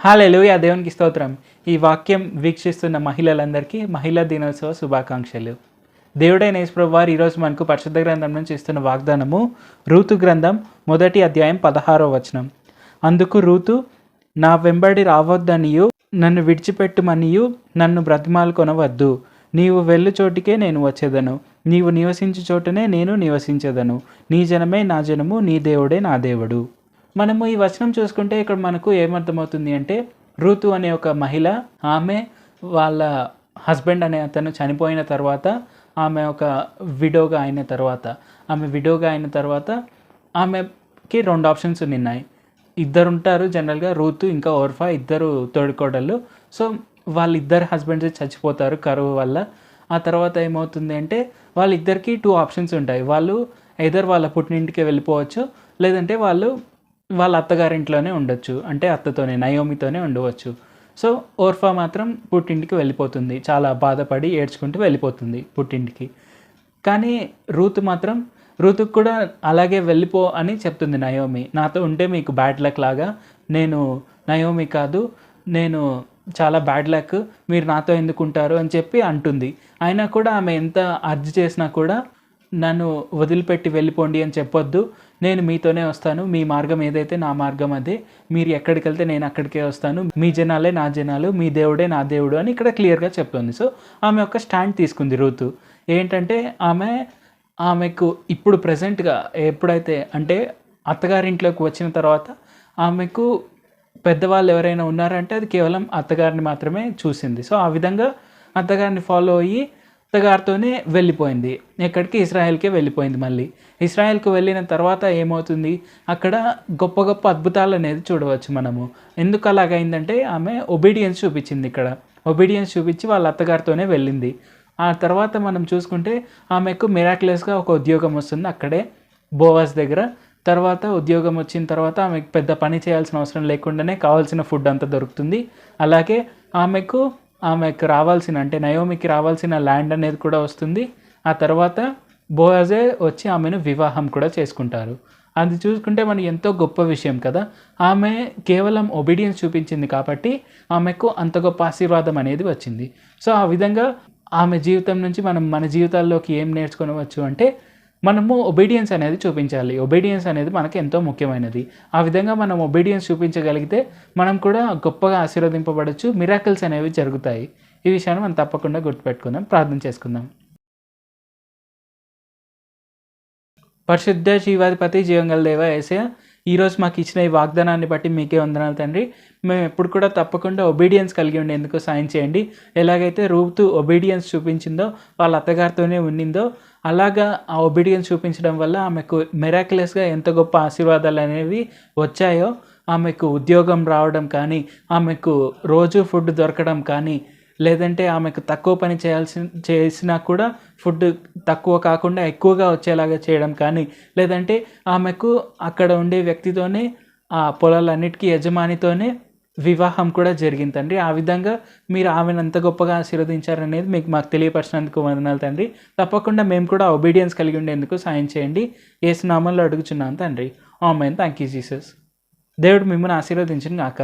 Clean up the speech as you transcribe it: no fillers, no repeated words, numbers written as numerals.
హల్లెలూయా! దేవునికి స్తోత్రం. ఈ వాక్యం వీక్షిస్తున్న మహిళలందరికీ మహిళా దినోత్సవ శుభాకాంక్షలు. దేవుడైన యేసు ప్రభువారు ఈరోజు మనకు పరిశుద్ధ గ్రంథం నుంచి ఇస్తున్న వాగ్దానము రూతు గ్రంథం 1వ అధ్యాయం 16వ వచనం. అందుకు రూతు, నా వెంబడి రావద్దనియు నన్ను విడిచిపెట్టుమనియు నన్ను బ్రతిమాలుకొనవద్దు. నీవు వెళ్ళు చోటికే నేను వచ్చేదను, నీవు నివసించు చోటనే నేను నివసించెదను. నీ జనమే నా జనము, నీ దేవుడే నా దేవుడు. మనము ఈ వచనం చూసుకుంటే ఇక్కడ మనకు ఏమర్థమవుతుంది అంటే, రూతు అనే ఒక మహిళ, ఆమె వాళ్ళ హస్బెండ్ అనే అతను చనిపోయిన తర్వాత, ఆమె ఒక విడోగా అయిన తర్వాత ఆమెకి 2 ఆప్షన్స్ ఉన్నాయి. ఇద్దరు ఉంటారు జనరల్గా, రూతు ఇంకా ఓర్ఫా, ఇద్దరు తోడికోడళ్ళు. సో వాళ్ళిద్దరు హస్బెండ్స్ చచ్చిపోతారు కరువు వల్ల. ఆ తర్వాత ఏమవుతుంది అంటే, వాళ్ళిద్దరికి 2 ఆప్షన్స్ ఉంటాయి. వాళ్ళు ఎయిదర్ వాళ్ళ పుట్టినింటికి వెళ్ళిపోవచ్చు, లేదంటే వాళ్ళు వాళ్ళ అత్తగారింట్లోనే ఉండొచ్చు, అంటే అత్తతోనే, నయోమితోనే ఉండవచ్చు. సో ఓర్ఫా మాత్రం పుట్టింటికి వెళ్ళిపోతుంది, చాలా బాధపడి ఏడ్చుకుంటూ వెళ్ళిపోతుంది పుట్టింటికి. కానీ రూతుకు కూడా అలాగే వెళ్ళిపో అని చెప్తుంది నయోమి. నాతో ఉంటే మీకు బ్యాడ్ లక్ లాగా, నేను నయోమి కాదు, నేను చాలా బ్యాడ్ లక్, మీరు నాతో ఎందుకుంటారు అని చెప్పి అంటుంది. అయినా కూడా ఆమె ఎంత అర్జీ చేసినా కూడా, నన్ను వదిలిపెట్టి వెళ్ళిపోండి అని చెప్పొద్దు, నేను మీతోనే వస్తాను, మీ మార్గం ఏదైతే నా మార్గం అదే, మీరు ఎక్కడికి వెళ్తే నేను అక్కడికే వస్తాను, మీ జనాలే నా జనాలు, మీ దేవుడే నా దేవుడు అని ఇక్కడ క్లియర్గా చెప్తుంది. సో ఆమె ఒక స్టాండ్ తీసుకుంది రూతు. ఏంటంటే ఆమెకు ఇప్పుడు ప్రజెంట్గా ఎప్పుడైతే అంటే అత్తగారింట్లోకి వచ్చిన తర్వాత ఆమెకు పెద్దవాళ్ళు ఎవరైనా ఉన్నారంటే అది కేవలం అత్తగారిని మాత్రమే చూసింది. సో ఆ విధంగా అత్తగారిని ఫాలో అయ్యి అత్తగారితోనే వెళ్ళిపోయింది. ఎక్కడికి? ఇజ్రాయెల్కే వెళ్ళిపోయింది. మళ్ళీ ఇజ్రాయెల్కి వెళ్ళిన తర్వాత ఏమవుతుంది, అక్కడ గొప్ప గొప్ప అద్భుతాలు అనేది చూడవచ్చు మనము. ఎందుకు అలాగైందంటే, ఆమె ఒబీడియన్స్ చూపించింది. ఇక్కడ ఒబీడియన్స్ చూపించి వాళ్ళ అత్తగారితోనే వెళ్ళింది. ఆ తర్వాత మనం చూసుకుంటే ఆమెకు మిరాక్యులస్గా ఒక ఉద్యోగం వస్తుంది అక్కడే బోవాస్ దగ్గర. తర్వాత ఉద్యోగం వచ్చిన తర్వాత ఆమెకు పెద్ద పని చేయాల్సిన అవసరం లేకుండానే కావాల్సిన ఫుడ్ అంతా దొరుకుతుంది. అలాగే ఆమెకు రావాల్సిన, అంటే నయోమికి రావాల్సిన ల్యాండ్ అనేది కూడా వస్తుంది. ఆ తర్వాత బోయాజే వచ్చి ఆమెను వివాహం కూడా చేసుకుంటారు. అది చూసుకుంటే మనకి ఎంతో గొప్ప విషయం కదా. ఆమె కేవలం ఒబీడియన్స్ చూపించింది కాబట్టి ఆమెకు అంత గొప్ప ఆశీర్వాదం అనేది వచ్చింది. సో ఆ విధంగా ఆమె జీవితం నుంచి మనం మన జీవితాల్లోకి ఏం నేర్చుకోవచ్చు అంటే, మనము ఒబీడియన్స్ అనేది చూపించాలి. ఒబీడియన్స్ అనేది మనకు ఎంతో ముఖ్యమైనది. ఆ విధంగా మనం ఒబీడియన్స్ చూపించగలిగితే మనం కూడా గొప్పగా ఆశీర్వదింపబడచ్చు, మిరాకిల్స్ అనేవి జరుగుతాయి. ఈ విషయాన్ని మనం తప్పకుండా గుర్తుపెట్టుకుందాం. ప్రార్థన చేసుకుందాం. పరిశుద్ధ జీవాధిపతి, జీవంగల దేవ యేసయ్య, ఈరోజు మాకు ఇచ్చిన ఈ వాగ్దానాన్ని బట్టి మీకే వందనాలు తండ్రి. మేము ఎప్పుడు కూడా తప్పకుండా ఒబీడియన్స్ కలిగి ఉండేందుకు సాయం చేయండి. ఎలాగైతే రూతు ఒబీడియన్స్ చూపించిందో, వాళ్ళ అత్తగారితోనే ఉండిందో, అలాగా ఆ ఒబీడియన్స్ చూపించడం వల్ల ఆమెకు మిరాక్యులస్గా ఎంత గొప్ప ఆశీర్వాదాలు అనేవి వచ్చాయో, ఆమెకు ఉద్యోగం రావడం కానీ, ఆమెకు రోజు ఫుడ్ దొరకడం కానీ, లేదంటే ఆమెకు తక్కువ పని చేసినా కూడా ఫుడ్ తక్కువ కాకుండా ఎక్కువగా వచ్చేలాగా చేయడం కానీ, లేదంటే ఆమెకు అక్కడ ఉండే వ్యక్తితోనే, ఆ పొలాలన్నిటికీ యజమానితోనే వివాహం కూడా జరిగింది తండ్రి. ఆ విధంగా మీరు ఆమెను అంత గొప్పగా ఆశీర్వదించారనేది మాకు తెలియపరిచినందుకు వందనాలు తండ్రి. తప్పకుండా మేము కూడా ఒబీడియన్స్ కలిగి ఉండేందుకు సాయం చేయండి. యేసు నామములో అడుగుచున్నాను తండ్రి. ఆమేన్. Thank you Jesus. దేవుడు మిమ్మల్ని ఆశీర్వదించును గాక.